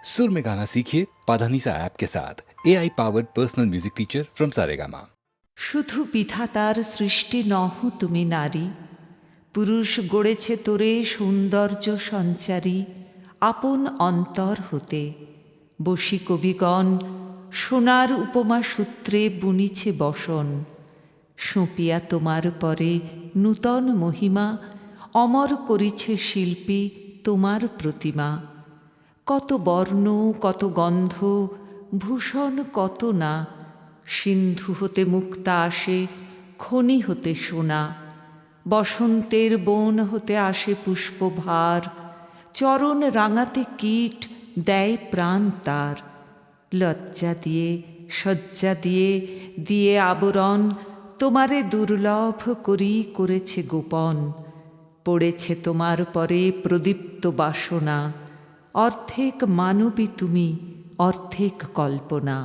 सुर में गाना सीखिए पाधानीसा ऐप के साथ AI powered personal music teacher from Saregama. শুধু বিধাতার সৃষ্টি নহ তুমি নারী, পুরুষ গড়েছে তোরে সৌন্দর্য সঞ্চারী আপন অন্তর হতে। বসি কবিগণ সোনার উপমা সূত্রে বুনিছে বসন, সঁপিয়া তোমার পরে নূতন মহিমা অমর করিছে শিল্পী তোমার প্রতিমা। কত বর্ণ কত গন্ধ ভূষণ কত না, সিন্ধু হতে মুক্তা আসে খনি হতে সোনা। বসন্তের বন হতে আসে পুষ্পভার, চরণ রাঙাতে কীট দেয় প্রাণ তার। লজ্জা দিয়ে সজ্জা দিয়ে দিয়ে আবরণ তোমারে দুর্লভ করি করেছে গোপন। পড়েছে তোমার পরে প্রদীপ্ত বাসনা, অর্ধেক মানবী তুমি অর্ধেক কল্পনা।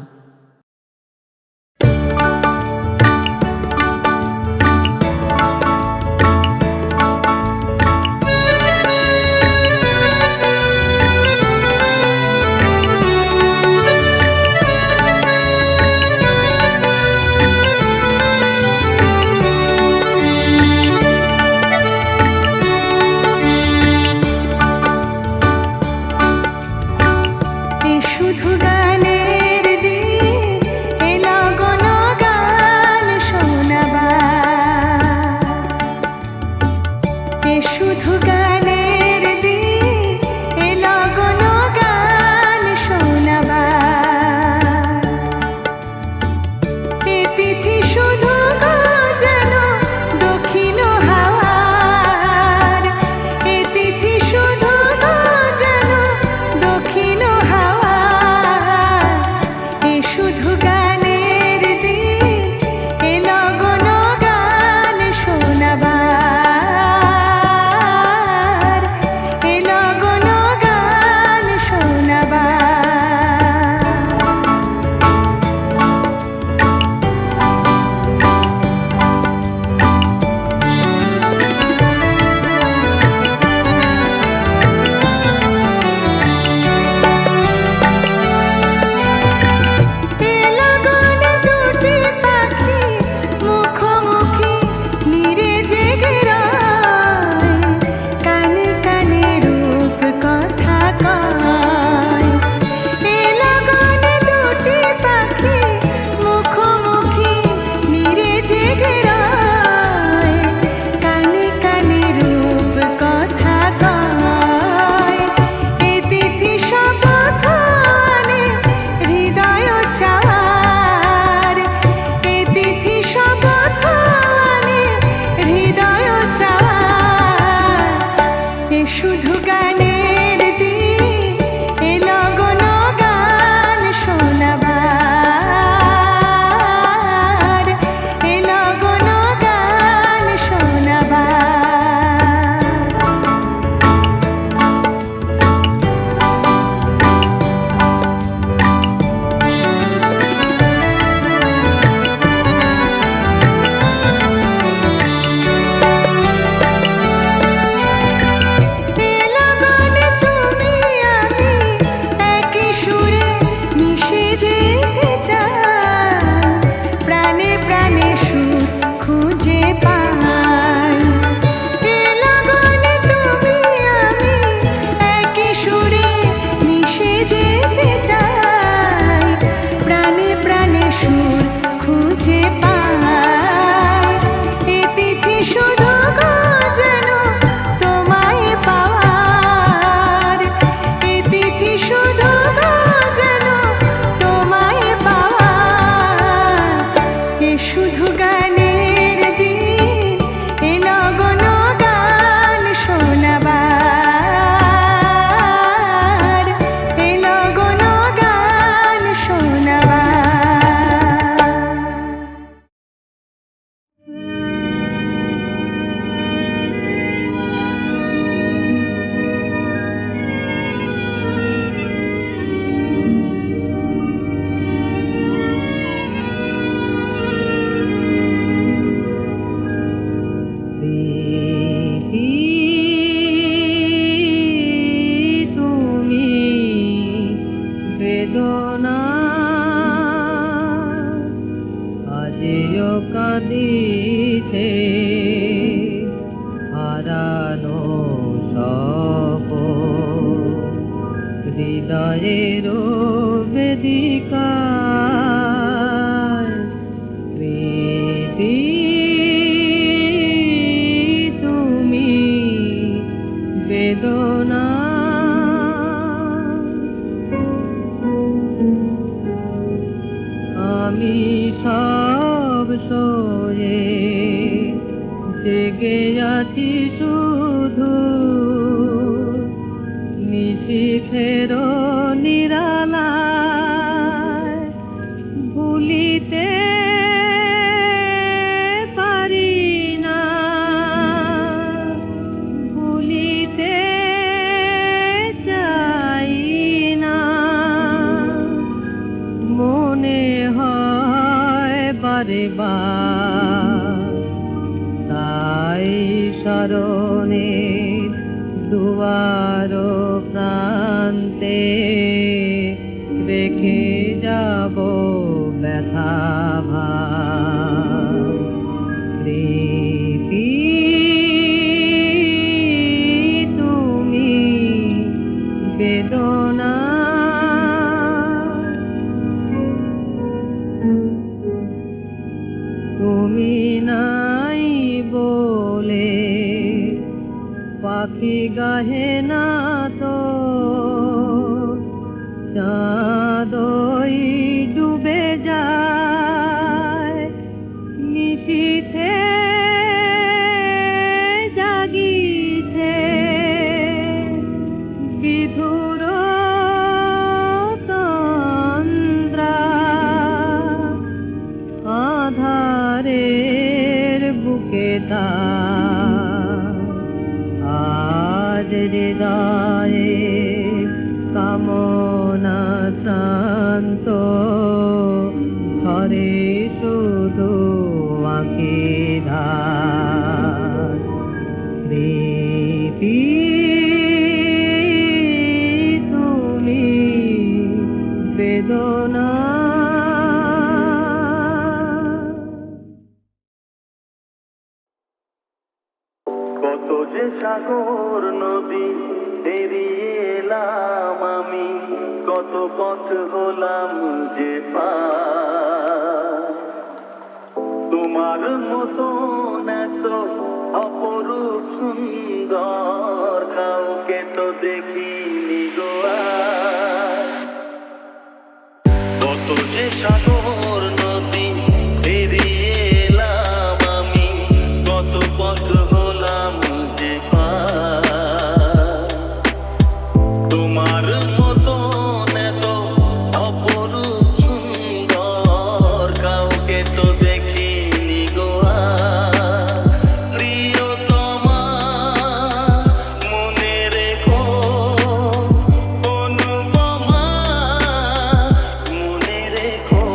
কাঁদিছে হারানো সব হৃদয়ের বেদিকায় প্রীতি তুমি বেদনা আমি সব সয়ে জেগে আছি শুধু নিশীথের নিরালায় ভুলিতে পারি না ভুলিতে চাই না মনে হয় বারে বার তাই স্মরণে দুয়ার প্রান্তে রেখে যাব ব্যথা ভার প্রীতি তুমি বেদনা তুমি নাই বলে পাখি গাহে না তো চাঁদই ডুবে যায় নিশীথে জাগিছে বিধুর তন্দ্রা আধারের বুকে আজ হৃদয়ে কামনা শান্ত ঘরে শুধু আঁকি ধার প্রীতি তুমি বেদনা কত যে সাগর নদী পেরিয়ে এলাম আমি, কত পথ হলাম যে পার। তোমার মতন এত অপরূপ সুন্দর কাউকে তো দেখিনি গো আর। কত যে সাগর নদী পেরিয়ে এলাম আমি, কত পথ হলাম যে পার। তোমার মতন এত অপরূপ সুন্দর কাউকে তো দেখিনি গো আর। প্রিয়তমা মনে রেখো, অনুপমা মনে রেখো,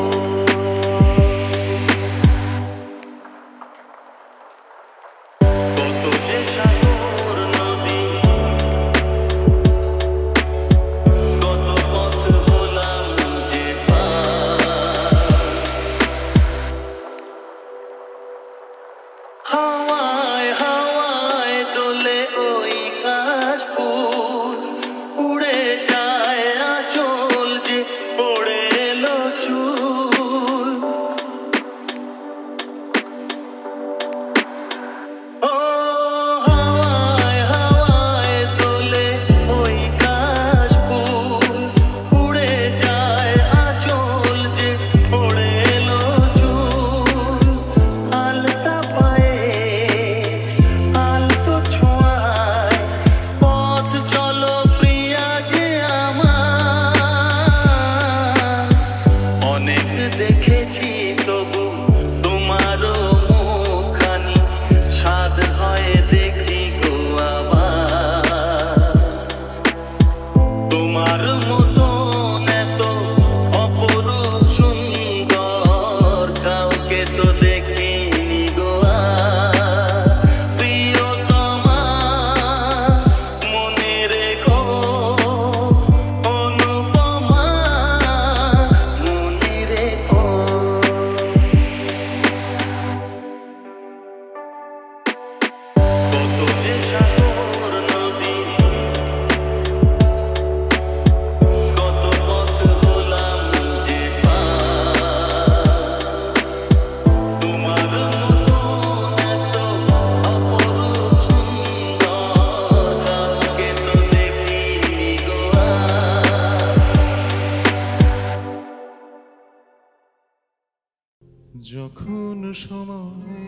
যখন সময়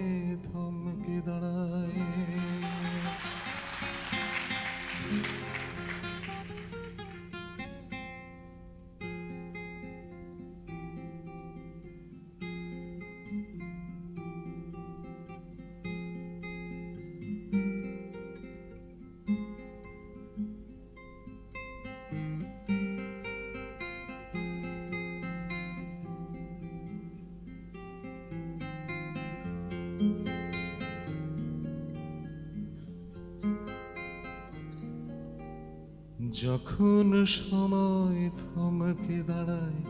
থমকে দাঁড়ায় যখন সময় থমকে দাঁড়ায়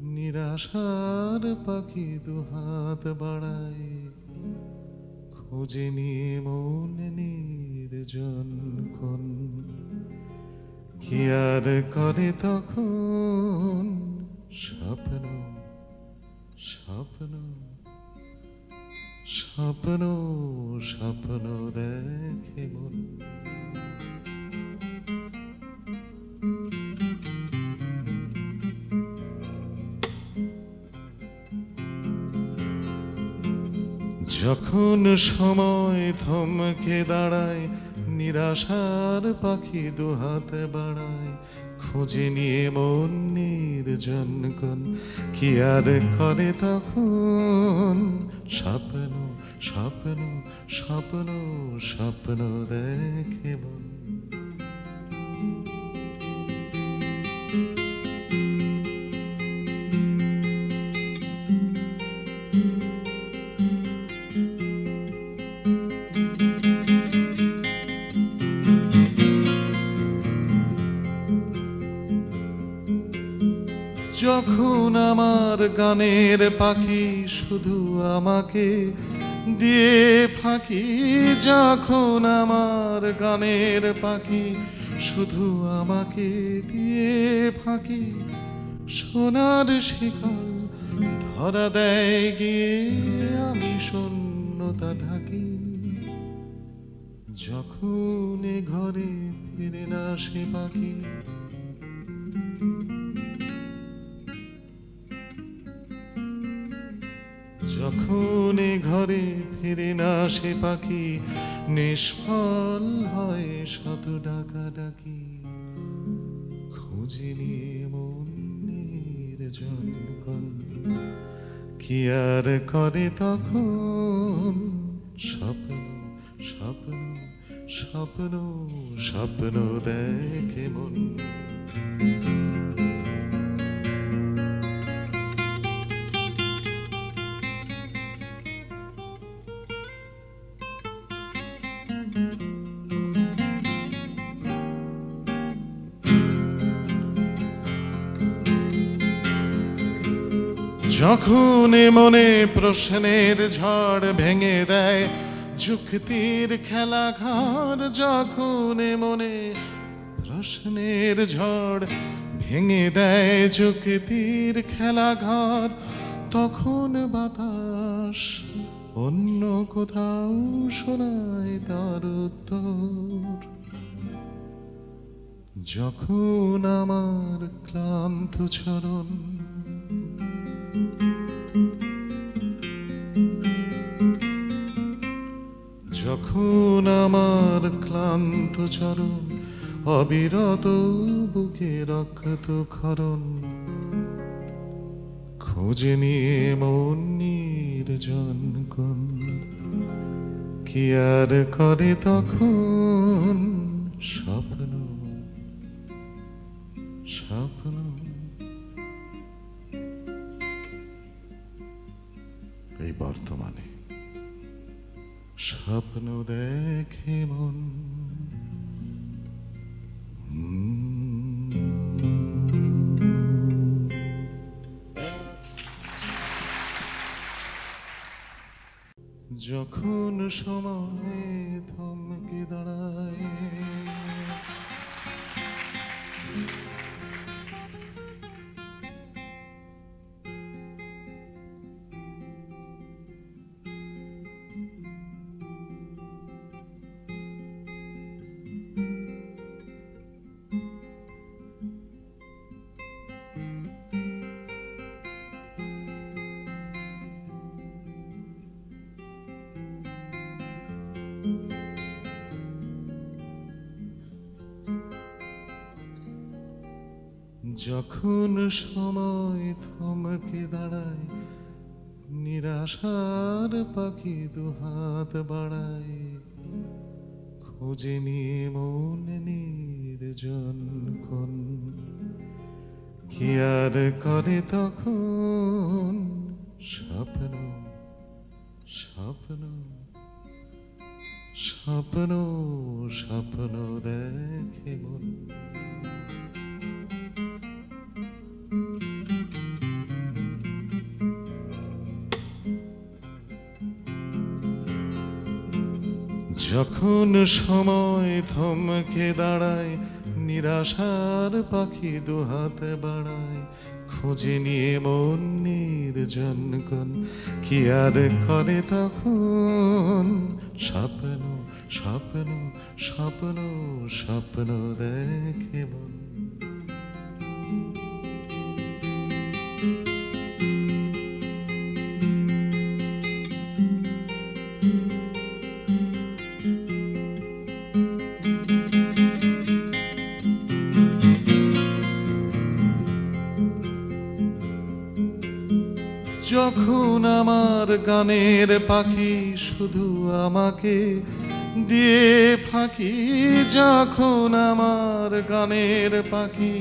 নিরাশার পাখি দুহাত বাড়ায় খোঁজে নিয়ে মন নির্জন কোন কি আর করে তখন স্বপ্ন স্বপ্ন স্বপ্ন স্বপ্ন দেখে মন যখন সময় থমকে দাঁড়ায় নিরাশার পাখি দুহাত বাড়ায় খুঁজে নিয়ে মন নির্জন কোন কি আর করে তখন স্বপ্ন স্বপ্ন স্বপ্ন স্বপ্ন দেখে মন যখন আমার গানের পাখি শুধু আমাকে দিয়ে ফাঁকি যখন আমার গানের পাখি শুধু আমাকে দিয়ে ফাঁকি সোনার শিকল ধরা দেয় গিয়ে আমি শূন্যতা ঢাকি যখন এ ঘরে ফিরে না সে পাখি যখন এ ঘরে ফিরে না সে পাখি নিষ্ফল হয় শত ডাকা ডাকি খুঁজে নিয়ে মন নির্জন কোন কি আর করে তখন স্বপ্ন স্বপ্ন স্বপ্ন স্বপ্ন দেখে মন যখন এ মনে প্রশ্নের ঝড় ভেঙে দেয় যুক্তির খেলা ঘর যখন এ মনে প্রশ্নের ঝড় ভেঙে দেয় যুক্তির খেলা ঘর তখন বাতাস অন্য কোথাও শোনায় তার উত্তর যখন আমার ক্লান্ত চরণ যখন আমার ক্লান্ত চরণ অবিরত বুকে রক্ত ক্ষরণ খুঁজে নিয়ে মন নির্জন কোন কি আর করে তখন স্বপ্ন স্বপ্ন এই বর্তমানে স্বপ্ন দেখে মন যখন সময় থমকে দাঁড়ায় যখন সময় থমকে দাঁড়ায়, নিরাশার পাখি দুহাত বাড়ায়, খোঁজে নিয়ে মন নির্জন কোণ, কি আর করে তখন স্বপ্ন স্বপ্ন স্বপ্ন স্বপ্ন দেখে মন। যখন সময় থমকে দাঁড়ায়, নিরাশার পাখি দুহাত বাড়ায়, খোঁজে নিয়ে মন নির্জন কোণ, কি আর করে তখন স্বপ্ন স্বপ্ন স্বপ্ন স্বপ্ন দেখে মন। যখন আমার গানের পাখি শুধু আমাকে দিয়ে ফাঁকি, যখন আমার গানের পাখি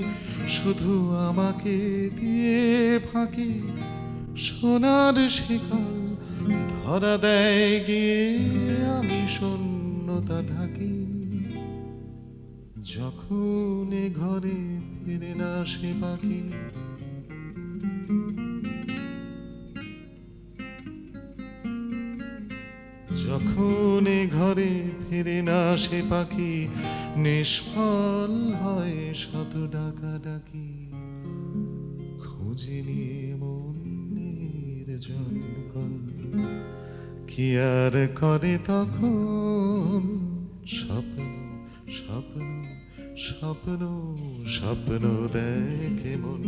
শুধু আমাকে দিয়ে ফাঁকি, সোনার শিকল ধরা দেয় গিয়ে আমি শূন্যতা ঢাকি। যখন এ ঘরে ফিরে না সে পাখি, যখন এ ঘরে ফিরে না সে পাখি, নিষ্ফল হয় শত ডাকাডাকি, খুঁজে নিয়ে মন নির্জন কোণ, কি আর করে তখন স্বপ্ন স্বপ্ন স্বপ্ন স্বপ্ন দেখে মন।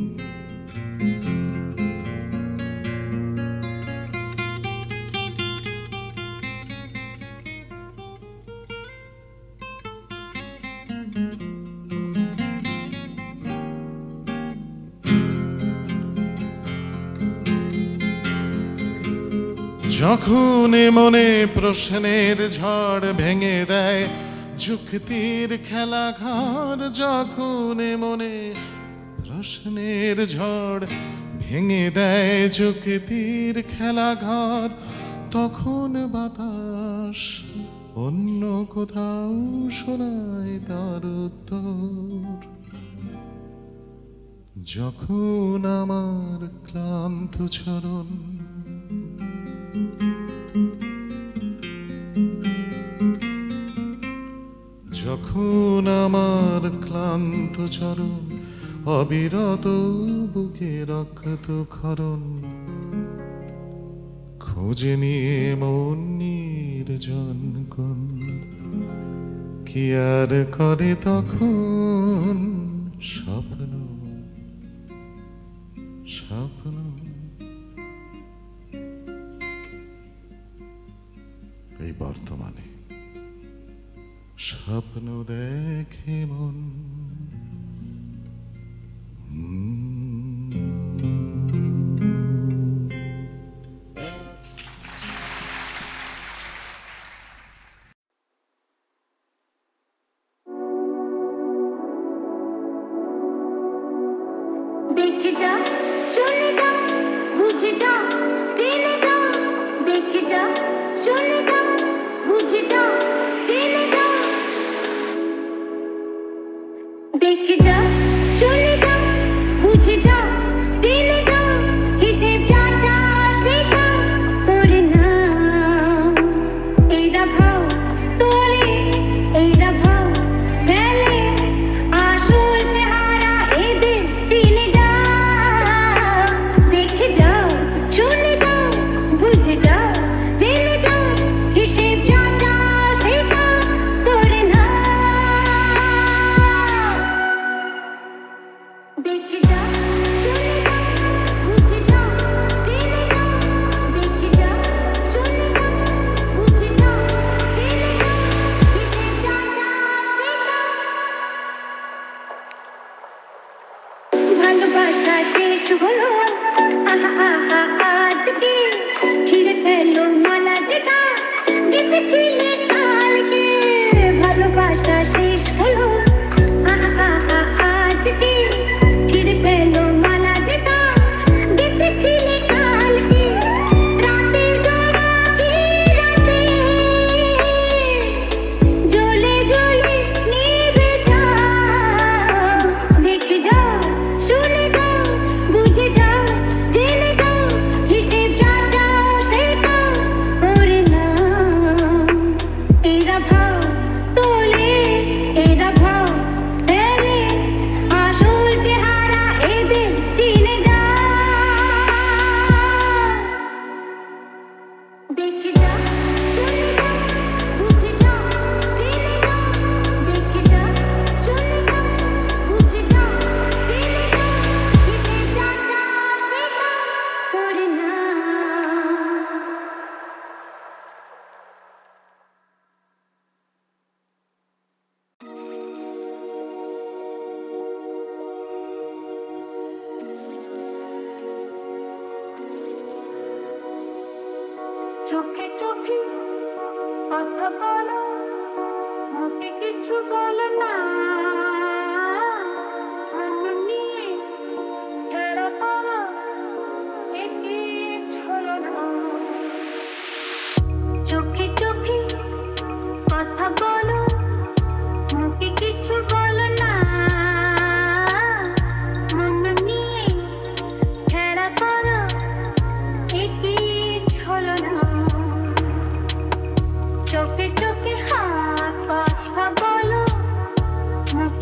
যখন মনে প্রশ্নের ঝড় ভেঙে দেয় যুক্তির খেলা ঘর, যখন মনে প্রশ্নের ঝড় ভেঙে দেয় যুক্তির খেলা ঘর, তখন বাতাস অন্য কোথাও শোনায় তার উত্তর। যখন আমার ক্লান্ত চরণ যখন আমার ক্লান্ত চরণ অবিরত বুকে রক্ত ক্ষরণ, খোঁজে নিয়ে মন নির্জন কোণ, কি আর করে তখন স্বপ্ন স্বপ্ন। এই বর্তমানে স্বপ্ন দেখে মন। देख जा सुन जा बुझ जा दिल जा, देख जा सुन जा बुझ जा दिल जा, देख जा सुन जा बुझ जा दिल जा, हिसेब जाता सीखा करना एरा भाव तोले एरा भाव फैले आंसू से हारा ए दिल चिन जा, देख जा सुन जा बुझ जा दिल जा, हिसेब जाता सीखा करना, देख जा सुन जा बुझ जा दिल जा, देख जा सुन जा बुझ जा दिल जा, हिसेब जाता सीखा। ভালোবাসা শেষ হলো আহা আহা আজকে ছিঁড়ে ফেলো মালা যেটা গেঁথেছিলে কালকে ভালোবাসা শেষ হলো আহা আহা আজকে ছিঁড়ে ফেলো মালা যেটা গেঁথেছিলে কালকে রাতে জোড়াকি রাতে জ্বলে জ্বলে নিভে যাও দেখে যাও শুনে যাও বুঝে যাও জেনে যাও হিসেব যা যাও শেখাও ওরে না এরা ভাও তোলে এরা ভাও ফেলে আসল চেহারা এদের চিনে যাও দেখে যাও শুনে যাও বুঝে যাও জেনে যাও দেখে যাও শুনে যাও বুঝে যাও জেনে যাও হিসেব যা যাও শেখাও ওরে না চোখে চোখে কথা বলো মুখে কিছু বলো না মন নিয়ে ছেড়ে পড়ো একে ছলো না চোখে চোখে কথা বলো মুখে কিছু বলো না মন নিয়ে ছেড়ে পড়ো একে ছলো না চোখে চোখে হাত কথা বলো মুখে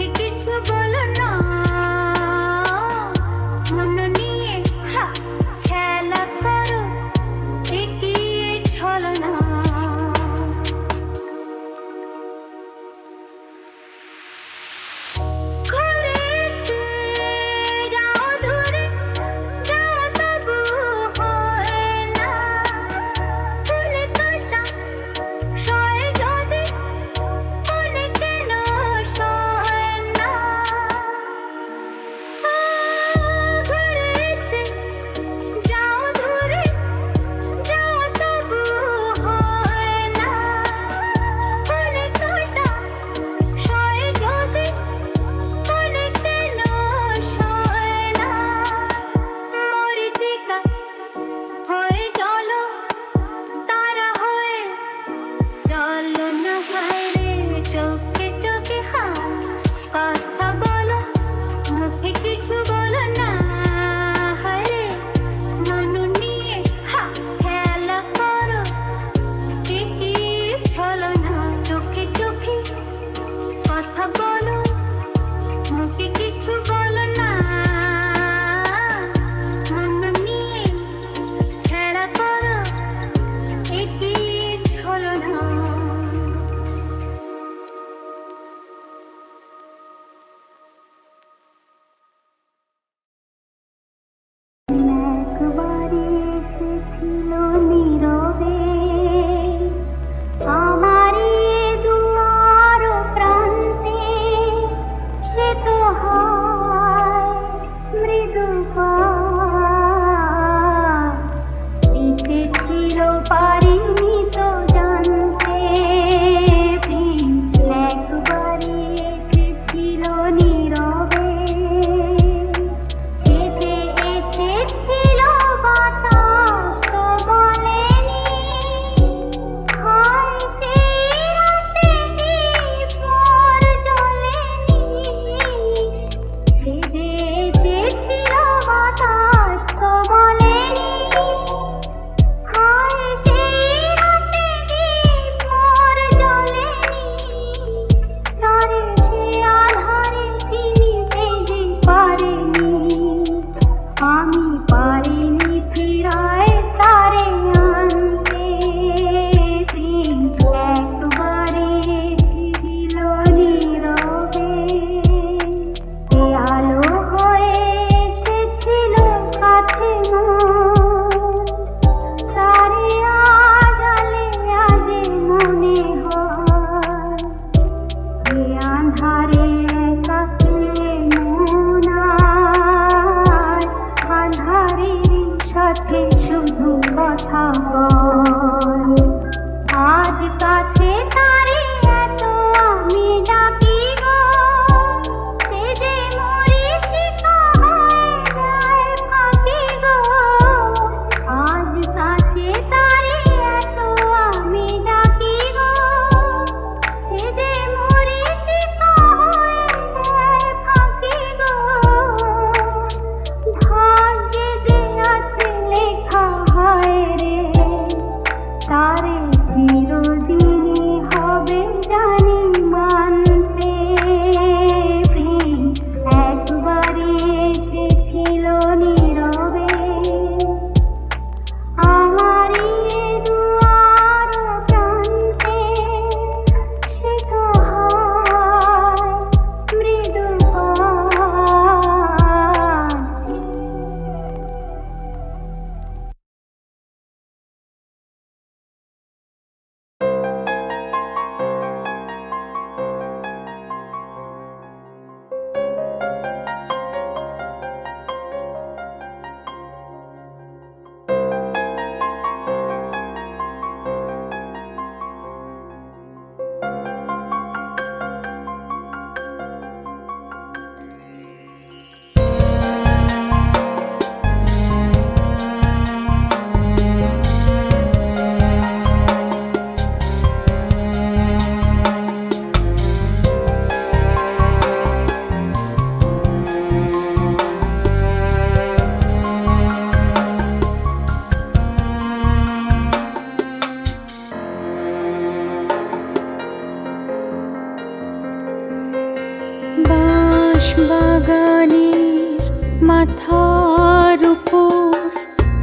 মাথার উপর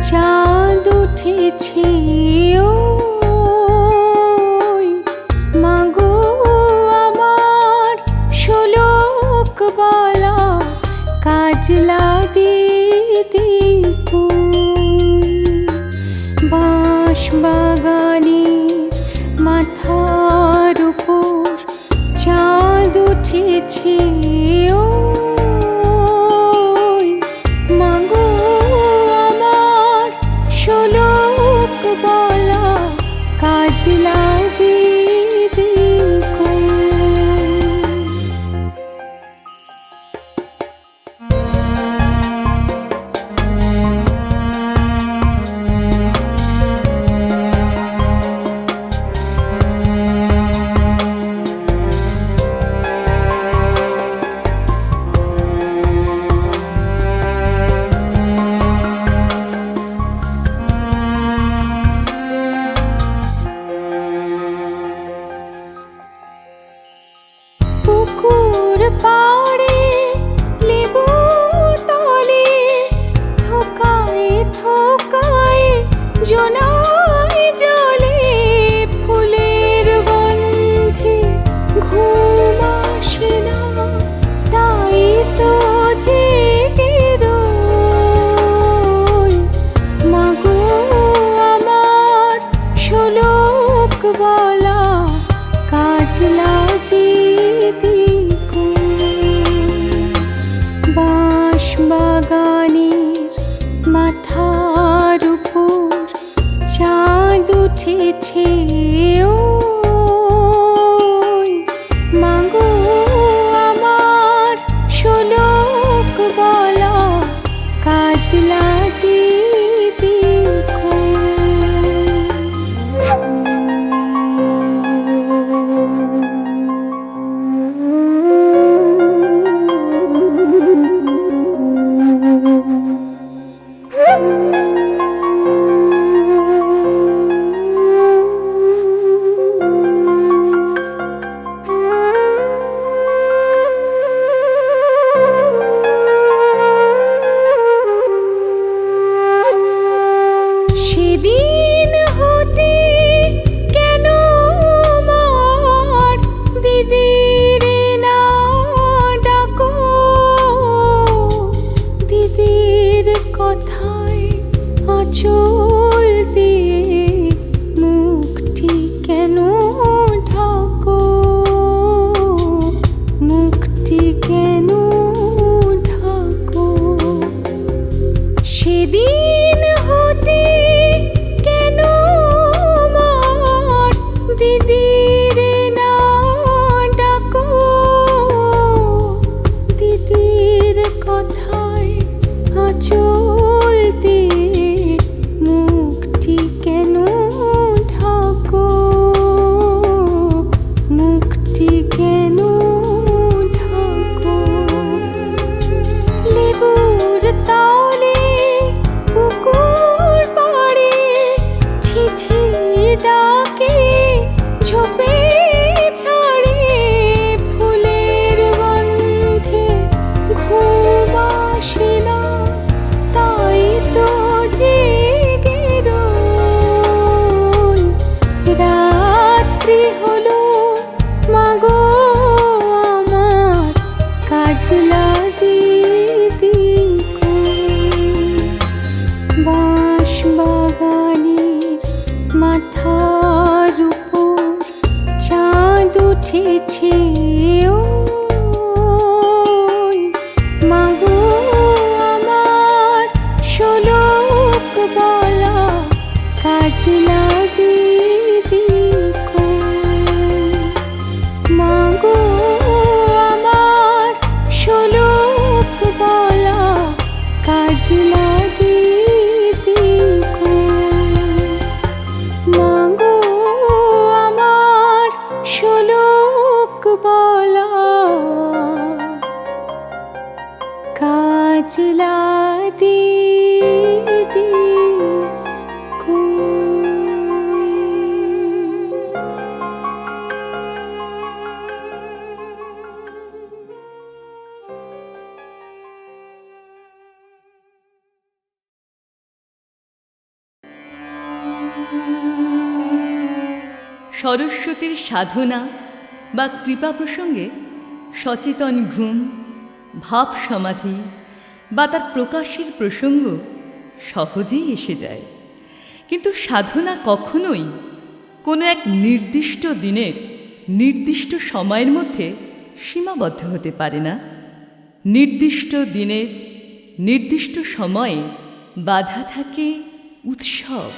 চাঁদ উঠেছে ওই মাগো আমার শোলক বলা কাজলা দিদি কই বাঁশ বাগানের মাথার উপর চাঁদ উঠেছে ওই মাগো আমার শোলক বলা কাজলা দিদি কই পুকুর পাড়ে লেবু তলে থোকায় থোকায় জোনাই জলে ফুলের গন্ধে ঘুম আসে না তাই তো জেগে রই মাগো আমার শোলক বলা কাজলা দিদি বাঁশ বাগানের মাথার উপর চাঁদ উঠেছে ওই মাগো আমার শোলক বলা কাজলা দিদি সেদিন হতে কেন আমার দিদির না ডাকো দিদির কথায় আঁচল দিয়ে মুখটি কেন ঢাকো মুখটি কেন ঢাকো সেদিন হতে কেন আমার দিদির না ডাকো দিদির কথায় আঁচল দিয়ে মুখটি কেন ঢাকো মুখটি কেন ঢাকো লেবুর তলে পুকুর পাড়ে ছিছি ডাকে ঝোপে ছাড়ে ফুলের গন্ধে ঘুম আসে না তাই তো জেগে রই রাত্রি হলো মাগো আমার কাজলা দিদি বাঁশ বাগানের মাথার উপর চাঁদ উঠেছে ওই মাগো আমার শোলক বলা কাজলা দিদি মাগো আমার শোলক বলা কাজলা দিদি মাগো আমার শোলক বলা কাজলা দিদি সরস্বতীর সাধনা বা কৃপা প্রসঙ্গে সচেতন ঘুম, ভাব সমাধি বা তার প্রকাশের প্রসঙ্গ সহজেই এসে যায়। কিন্তু সাধনা কখনোই কোনো এক নির্দিষ্ট দিনের নির্দিষ্ট সময়ের মধ্যে সীমাবদ্ধ হতে পারে না। নির্দিষ্ট দিনের নির্দিষ্ট সময়ে বাধা থাকে উৎসব।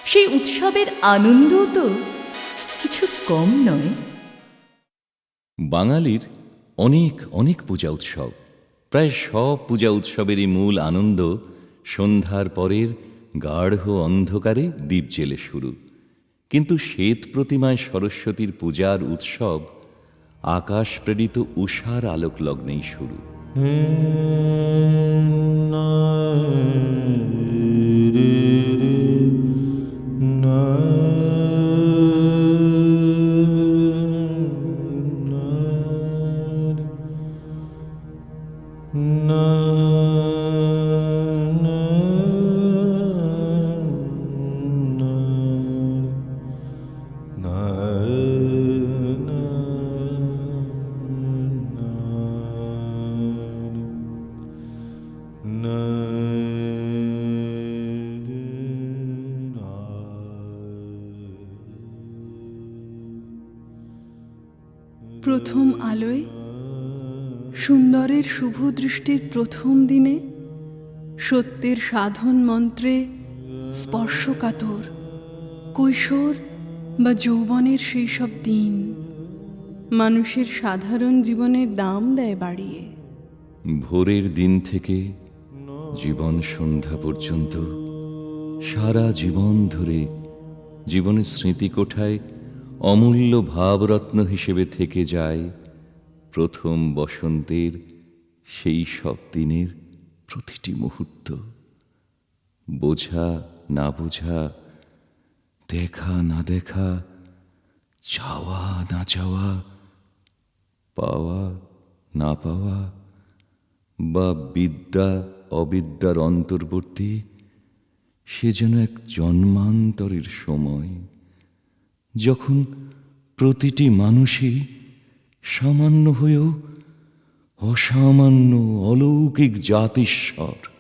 সেই উৎসবের আনন্দও তো কিছু কম নয়। বাঙালির অনেক অনেক পূজা উৎসব। প্রায় সব পূজা উৎসবেরই মূল আনন্দ সন্ধ্যার পরের গাঢ় অন্ধকারে দীপ জেলে শুরু। কিন্তু শ্বেত প্রতিমায় সরস্বতীর পূজার উৎসব আকাশ প্রেরিত উষার আলোক লগ্নেই শুরু। প্রথম আলোয় সুন্দরের শুভ দৃষ্টির প্রথম দিনে সত্যের সাধন মন্ত্রে স্পর্শকাতর কৈশোর বা যৌবনের সেই সব দিন মানুষের সাধারণ জীবনের দাম দেয় বাড়িয়ে। ভোরের দিন থেকে জীবন সন্ধ্যা পর্যন্ত সারা জীবন ধরে জীবনের স্মৃতিকোঠায় অমূল্য ভাবরত্ন হিসেবে থেকে যায় প্রথম বসন্তের সেই সব দিনের প্রতিটি মুহূর্ত। বোঝা না বোঝা, দেখা না দেখা, চাওয়া না চাওয়া, পাওয়া না পাওয়া বা বিদ্যা অবিদ্যার অন্তর্বর্তী, সে যেন এক জন্মান্তরের সময়, যখন প্রতিটি মানুষই সামান্য হয়েও অসামান্য অলৌকিক জাতিস্বর।